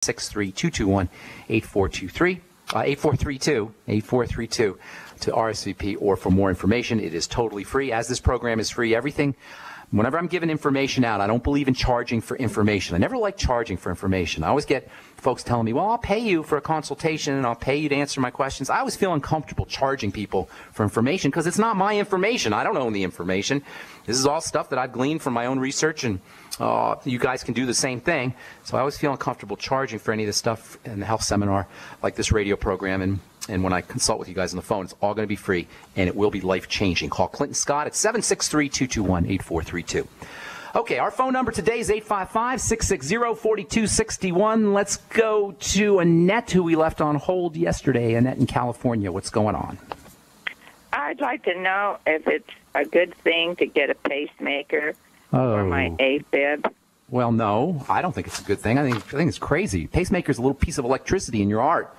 763-221-8432 to RSVP or for more information. It is totally free. As this program is free, everything, whenever I'm giving information out, I don't believe in charging for information. I never like charging for information. I always get folks telling me, well, I'll pay you for a consultation and I'll pay you to answer my questions. I always feel uncomfortable charging people for information because it's not my information. I don't own the information. This is all stuff that I've gleaned from my own research, and you guys can do the same thing. So I always feel uncomfortable charging for any of this stuff in the health seminar like this radio program. And when I consult with you guys on the phone, it's all going to be free, and it will be life-changing. Call Clinton Scott at 763-221-8432. Okay, our phone number today is 855-660-4261. Let's go to Annette, who we left on hold yesterday. Annette in California, what's going on? I'd like to know if it's a good thing to get a pacemaker for my AFib. Well, no, I don't think it's a good thing. I think it's crazy. Pacemaker's a little piece of electricity in your heart.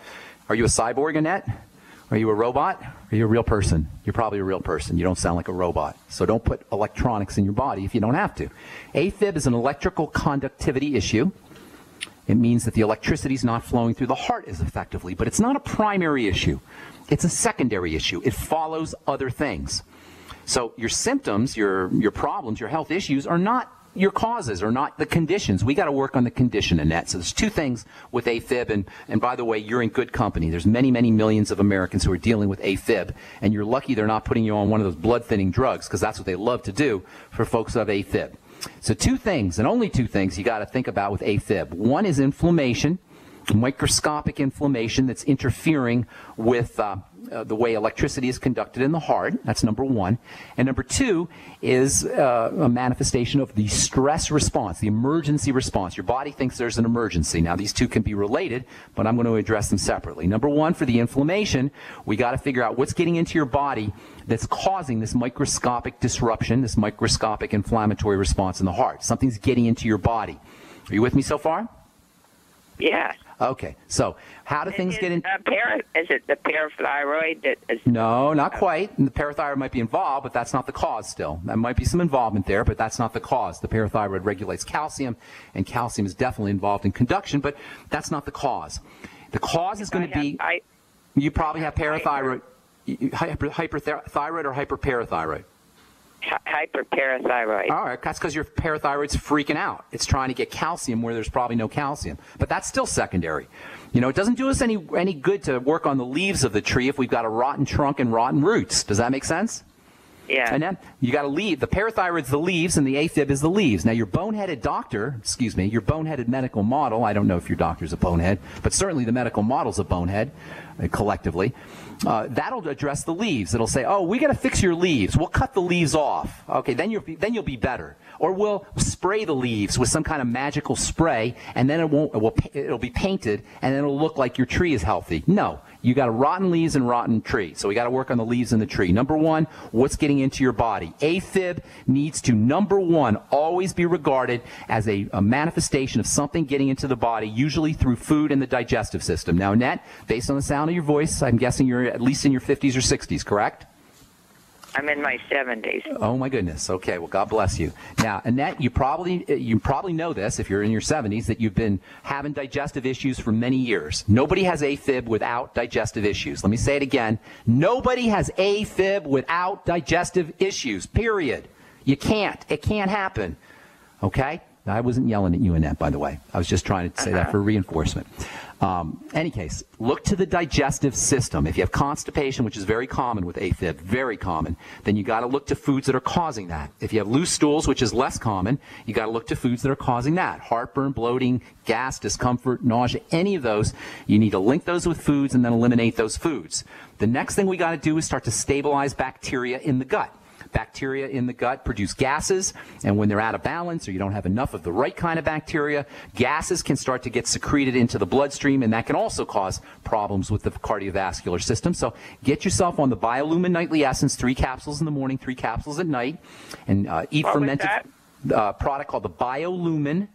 Are you a cyborg, Annette? Are you a robot? Are you a real person? You're probably a real person. You don't sound like a robot. So don't put electronics in your body if you don't have to. AFib is an electrical conductivity issue. It means that the electricity is not flowing through the heart as effectively, but it's not a primary issue. It's a secondary issue. It follows other things. So your symptoms, your problems, your health issues are not your causes, are not the conditions. We got to work on the condition, Annette. So there's two things with AFib, and by the way, you're in good company. There's many, many millions of Americans who are dealing with AFib, and you're lucky they're not putting you on one of those blood-thinning drugs, because that's what they love to do for folks who have AFib. So two things, and only two things, you got to think about with AFib. One is inflammation, microscopic inflammation that's interfering with the way electricity is conducted in the heart. That's number one. And number two is a manifestation of the stress response, the emergency response. Your body thinks there's an emergency. Now, these two can be related, but I'm going to address them separately. Number one, for the inflammation, we got to figure out what's getting into your body that's causing this microscopic disruption, this microscopic inflammatory response in the heart. Something's getting into your body. Are you with me so far? Yeah. Okay, so how do things get in? Is it the parathyroid that is? No, not quite. And the parathyroid might be involved, but that's not the cause still. There might be some involvement there, but that's not the cause. The parathyroid regulates calcium, and calcium is definitely involved in conduction, but that's not the cause. The cause is going to be, you probably have parathyroid, hyperthyroid or hyperparathyroid? Hyperparathyroid. All right, that's because your parathyroid's freaking out. It's trying to get calcium where there's probably no calcium. But that's still secondary. You know, it doesn't do us any good to work on the leaves of the tree if we've got a rotten trunk and rotten roots. Does that make sense? Yeah. And then you got to leave. The parathyroid's the leaves and the AFib is the leaves. Now, your boneheaded doctor, your boneheaded medical model, I don't know if your doctor's a bonehead, but certainly the medical model's a bonehead collectively. That'll address the leaves. It'll say, oh, we got to fix your leaves. We'll cut the leaves off. Okay, then you'll be better. Or we'll spray the leaves with some kind of magical spray, and then it'll be painted, and then it'll look like your tree is healthy. No, you got rotten leaves and rotten tree. So we got to work on the leaves in the tree. Number one, what's getting into your body? AFib needs to, number one, always be regarded as a manifestation of something getting into the body, usually through food and the digestive system. Now, Annette, based on the sound of your voice, I'm guessing you're at least in your 50s or 60s, correct? I'm in my 70s. Oh, my goodness. Okay, well, God bless you. Now, Annette, you probably know this, if you're in your 70s, that you've been having digestive issues for many years. Nobody has AFib without digestive issues. Let me say it again. Nobody has AFib without digestive issues, period. You can't. It can't happen. Okay? I wasn't yelling at you, Annette, by the way. I was just trying to say that for reinforcement. Any case, look to the digestive system. If you have constipation, which is very common with AFib, very common, then you got to look to foods that are causing that. If you have loose stools, which is less common, you got to look to foods that are causing that. Heartburn, bloating, gas, discomfort, nausea, any of those, you need to link those with foods and then eliminate those foods. The next thing we got to do is start to stabilize bacteria in the gut. Bacteria in the gut produce gases, and when they're out of balance or you don't have enough of the right kind of bacteria, gases can start to get secreted into the bloodstream, and that can also cause problems with the cardiovascular system. So get yourself on the Biolumin Nightly Essence, 3 capsules in the morning, 3 capsules at night, and eat fermented product called the Biolumin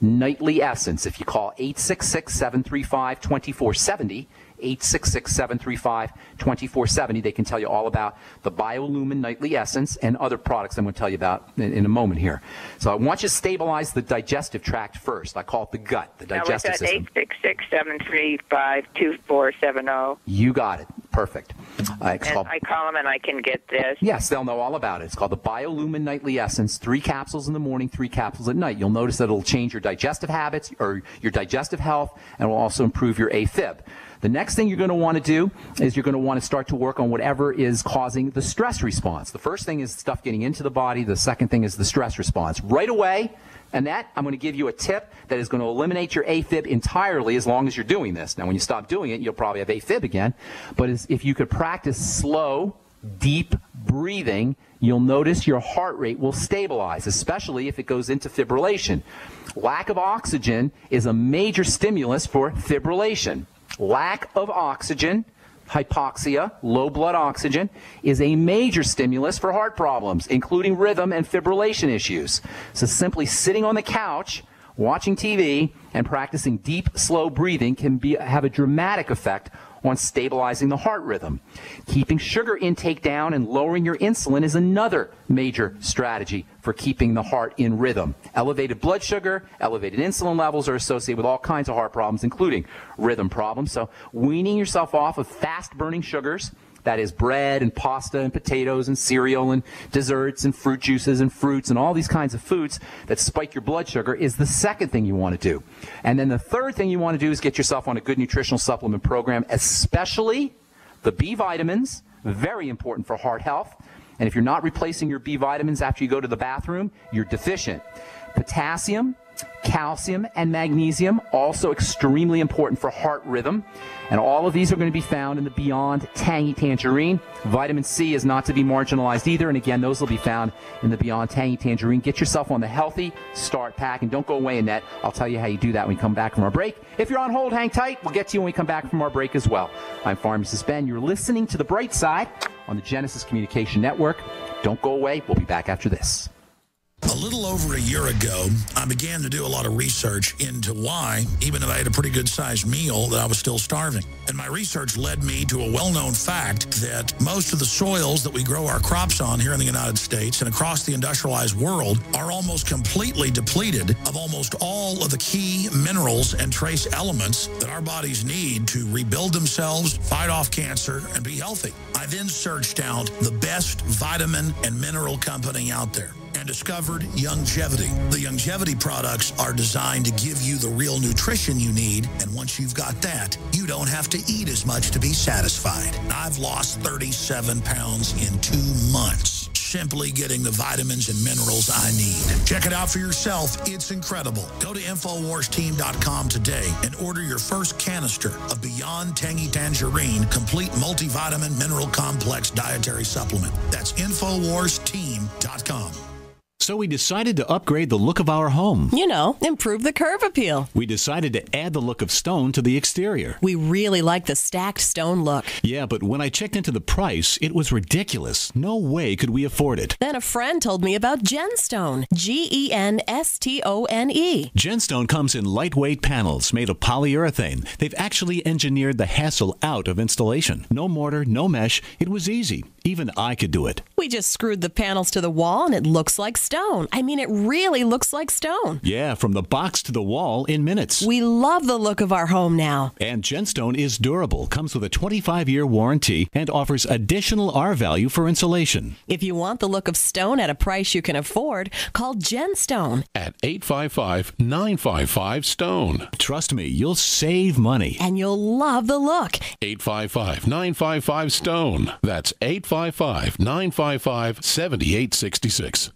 Nightly Essence. If you call 866-735-2470, 866-735-2470. They can tell you all about the BioLumin Nightly Essence and other products I'm going to tell you about in a moment here. So I want you to stabilize the digestive tract first. I call it the gut, the digestive system. 866-735-2470. You got it. Perfect. I call them and I can get this. Yes, they'll know all about it. It's called the BioLumin Nightly Essence. 3 capsules in the morning, 3 capsules at night. You'll notice that it'll change your digestive habits or your digestive health, and will also improve your AFib. The next thing you're going to want to do is you're going to want to start to work on whatever is causing the stress response. The first thing is stuff getting into the body. The second thing is the stress response. Right away, Annette, I'm going to give you a tip that is going to eliminate your AFib entirely as long as you're doing this. Now, when you stop doing it, you'll probably have AFib again. But if you could practice slow, deep breathing, you'll notice your heart rate will stabilize, especially if it goes into fibrillation. Lack of oxygen is a major stimulus for fibrillation. Lack of oxygen, hypoxia, low blood oxygen, is a major stimulus for heart problems, including rhythm and fibrillation issues. So simply sitting on the couch, watching TV, and practicing deep, slow breathing can have a dramatic effect on stabilizing the heart rhythm. Keeping sugar intake down and lowering your insulin is another major strategy for keeping the heart in rhythm. Elevated blood sugar, elevated insulin levels are associated with all kinds of heart problems, including rhythm problems. So weaning yourself off of fast-burning sugars, that is bread and pasta and potatoes and cereal and desserts and fruit juices and fruits and all these kinds of foods that spike your blood sugar, is the second thing you want to do. And then the third thing you want to do is get yourself on a good nutritional supplement program, especially the B vitamins, very important for heart health. And if you're not replacing your B vitamins after you go to the bathroom, you're deficient. Potassium, calcium, and magnesium, also extremely important for heart rhythm. And all of these are going to be found in the Beyond Tangy Tangerine. Vitamin C is not to be marginalized either. And again, those will be found in the Beyond Tangy Tangerine. Get yourself on the Healthy Start Pack. And don't go away, Annette. I'll tell you how you do that when we come back from our break. If you're on hold, hang tight. We'll get to you when we come back from our break as well. I'm Pharmacist Ben. You're listening to The Bright Side on the Genesis Communication Network. Don't go away. We'll be back after this. A little over a year ago, I began to do a lot of research into why, even if I had a pretty good-sized meal, that I was still starving. And my research led me to a well-known fact that most of the soils that we grow our crops on here in the United States and across the industrialized world are almost completely depleted of almost all of the key minerals and trace elements that our bodies need to rebuild themselves, fight off cancer, and be healthy. I then searched out the best vitamin and mineral company out there and discovered Youngevity. The Youngevity products are designed to give you the real nutrition you need, and once you've got that, you don't have to eat as much to be satisfied. I've lost 37 pounds in 2 months, simply getting the vitamins and minerals I need. Check it out for yourself. It's incredible. Go to InfoWarsTeam.com today and order your first canister of Beyond Tangy Tangerine Complete Multivitamin Mineral Complex Dietary Supplement. That's InfoWarsTeam.com. So we decided to upgrade the look of our home. You know, improve the curb appeal. We decided to add the look of stone to the exterior. We really like the stacked stone look. Yeah, but when I checked into the price, it was ridiculous. No way could we afford it. Then a friend told me about Genstone. Genstone. Genstone comes in lightweight panels made of polyurethane. They've actually engineered the hassle out of installation. No mortar, no mesh. It was easy. Even I could do it. We just screwed the panels to the wall and it looks like stone. I mean, it really looks like stone. Yeah, from the box to the wall in minutes. We love the look of our home now. And Genstone is durable, comes with a 25-year warranty, and offers additional R value for insulation. If you want the look of stone at a price you can afford, call Genstone at 855-955-STONE. Trust me, you'll save money. And you'll love the look. 855-955-STONE. That's 855-955-7866.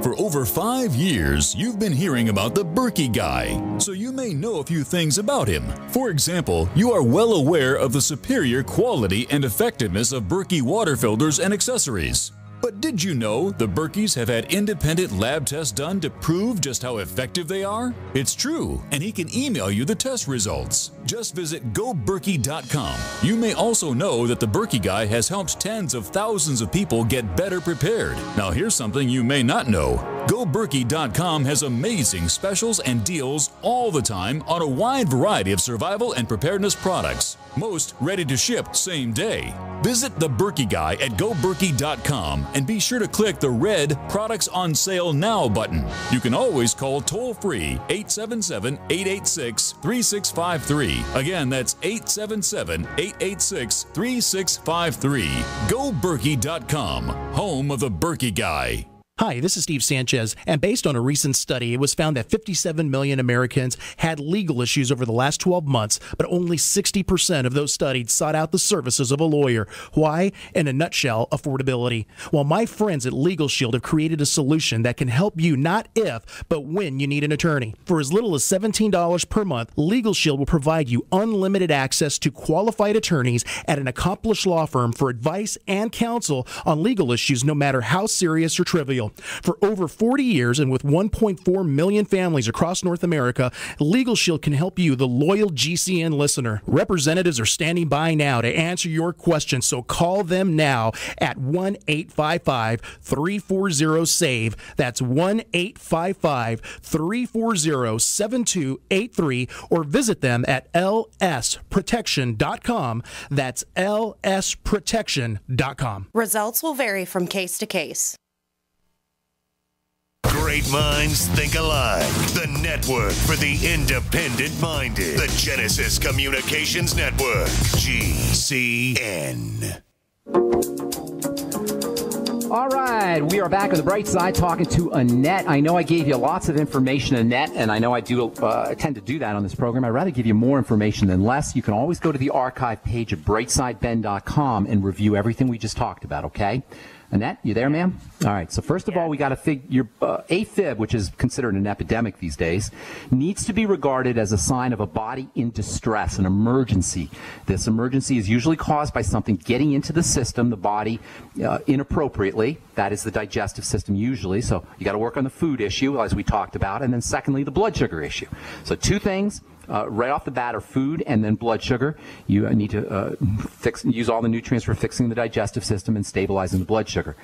For over 5 years, you've been hearing about the Berkey Guy, so you may know a few things about him. For example, you are well aware of the superior quality and effectiveness of Berkey water filters and accessories. But did you know the Berkeys have had independent lab tests done to prove just how effective they are? It's true, and he can email you the test results. Just visit GoBerkey.com. You may also know that the Berkey Guy has helped tens of thousands of people get better prepared. Now here's something you may not know. GoBerkey.com has amazing specials and deals all the time on a wide variety of survival and preparedness products. Most ready to ship same day. Visit the Berkey Guy at GoBerkey.com and be sure to click the red Products on Sale Now button. You can always call toll-free 877-886-3653. Again, that's 877-886-3653. GoBerkey.com, home of the Berkey Guy. Hi, this is Steve Sanchez, and based on a recent study, it was found that 57 million Americans had legal issues over the last 12 months, but only 60% of those studied sought out the services of a lawyer. Why? In a nutshell, affordability. Well, my friends at Legal Shield have created a solution that can help you not if, but when you need an attorney. For as little as $17 per month, Legal Shield will provide you unlimited access to qualified attorneys at an accomplished law firm for advice and counsel on legal issues, no matter how serious or trivial. For over 40 years and with 1.4 million families across North America, Legal Shield can help you, the loyal GCN listener. Representatives are standing by now to answer your questions, so call them now at 1-855-340-SAVE. That's 1-855-340-7283, or visit them at lsprotection.com. That's lsprotection.com. Results will vary from case to case. Great minds think alike. The network for the independent-minded. The Genesis Communications Network. GCN. All right, we are back on the bright side talking to Annette. I know I gave you lots of information, Annette, and I know I do tend to do that on this program. I'd rather give you more information than less. You can always go to the archive page at brightsideben.com and review everything we just talked about, okay? Annette, you there, ma'am? All right. So first of all, we got to figure AFib, which is considered an epidemic these days, needs to be regarded as a sign of a body in distress, an emergency. This emergency is usually caused by something getting into the system, the body, inappropriately. That is the digestive system usually. So you got to work on the food issue, as we talked about, and then secondly, the blood sugar issue. So two things. Right off the bat are food and then blood sugar. You need to use all the nutrients for fixing the digestive system and stabilizing the blood sugar.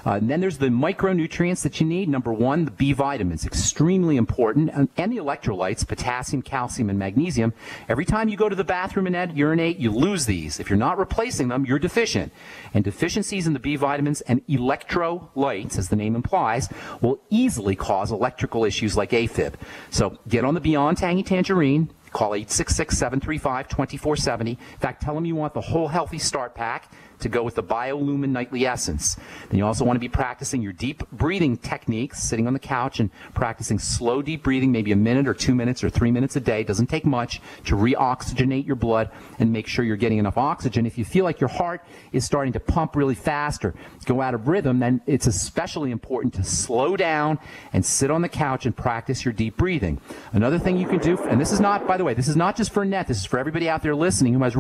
And then there's the micronutrients that you need. Number one, the B vitamins, extremely important, and the electrolytes, potassium, calcium, and magnesium. Every time you go to the bathroom and urinate, you lose these. If you're not replacing them, you're deficient. And deficiencies in the B vitamins and electrolytes, as the name implies, will easily cause electrical issues like AFib. So get on the Beyond Tangy Tangerine. Call 866-735-2470. In fact, tell them you want the whole Healthy Start Pack to go with the BioLumin Nightly Essence. Then you also want to be practicing your deep breathing techniques, sitting on the couch and practicing slow, deep breathing, maybe a minute or 2 minutes or 3 minutes a day. It doesn't take much to reoxygenate your blood and make sure you're getting enough oxygen. If you feel like your heart is starting to pump really fast or go out of rhythm, then it's especially important to slow down and sit on the couch and practice your deep breathing. Another thing you can do, and this is not, by the way, this is not just for Annette, this is for everybody out there listening who has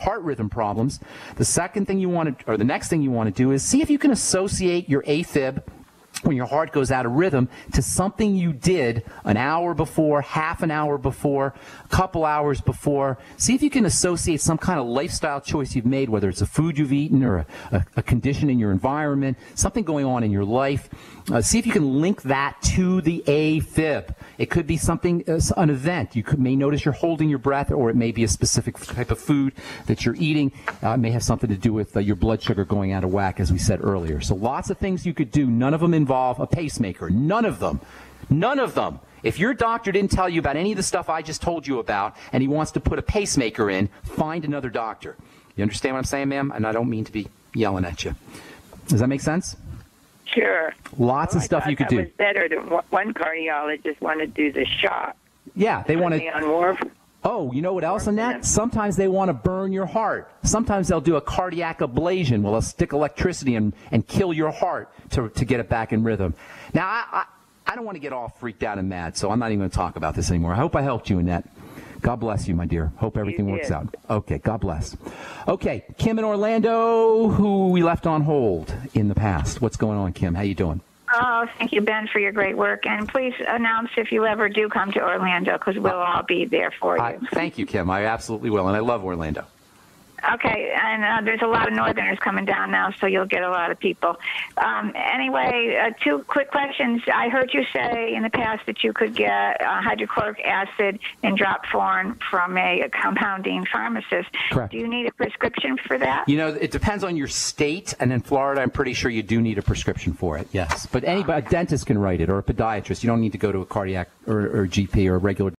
heart rhythm problems. The second thing you want to, or the next thing you want to do is see if you can associate your AFib when your heart goes out of rhythm to something you did an hour before, half an hour before, a couple hours before. See if you can associate some kind of lifestyle choice you've made, whether it's a food you've eaten or a condition in your environment, something going on in your life. See if you can link that to the AFib. It could be something, an event. You may notice you're holding your breath, or it may be a specific type of food that you're eating. It may have something to do with your blood sugar going out of whack, as we said earlier. So lots of things you could do. None of them involve a pacemaker. None of them. None of them. If your doctor didn't tell you about any of the stuff I just told you about, and he wants to put a pacemaker in, find another doctor. You understand what I'm saying, ma'am? And I don't mean to be yelling at you. Does that make sense? Sure. Lots of stuff you could do. It was better than one cardiologist wanted to do the shot. Yeah, they want to. On Oh, you know what else, Annette? Sometimes they want to burn your heart. Sometimes they'll do a cardiac ablation. Well, they'll stick electricity and kill your heart to get it back in rhythm. Now, I don't want to get all freaked out and mad, so I'm not even going to talk about this anymore. I hope I helped you, Annette. God bless you, my dear. Hope everything works out. Okay, God bless. Okay, Kim in Orlando, who we left on hold in the past. What's going on, Kim? How you doing? Oh, thank you, Ben, for your great work. And please announce if you ever do come to Orlando, because we'll all be there for you. Thank you, Kim. I absolutely will, and I love Orlando. Okay, and there's a lot of Northerners coming down now, so you'll get a lot of people. Anyway, two quick questions. I heard you say in the past that you could get hydrochloric acid in drop form from a compounding pharmacist. Correct. Do you need a prescription for that? You know, it depends on your state, and in Florida, I'm pretty sure you do need a prescription for it, yes. But a dentist can write it, or a podiatrist. You don't need to go to a cardiac or GP or a regular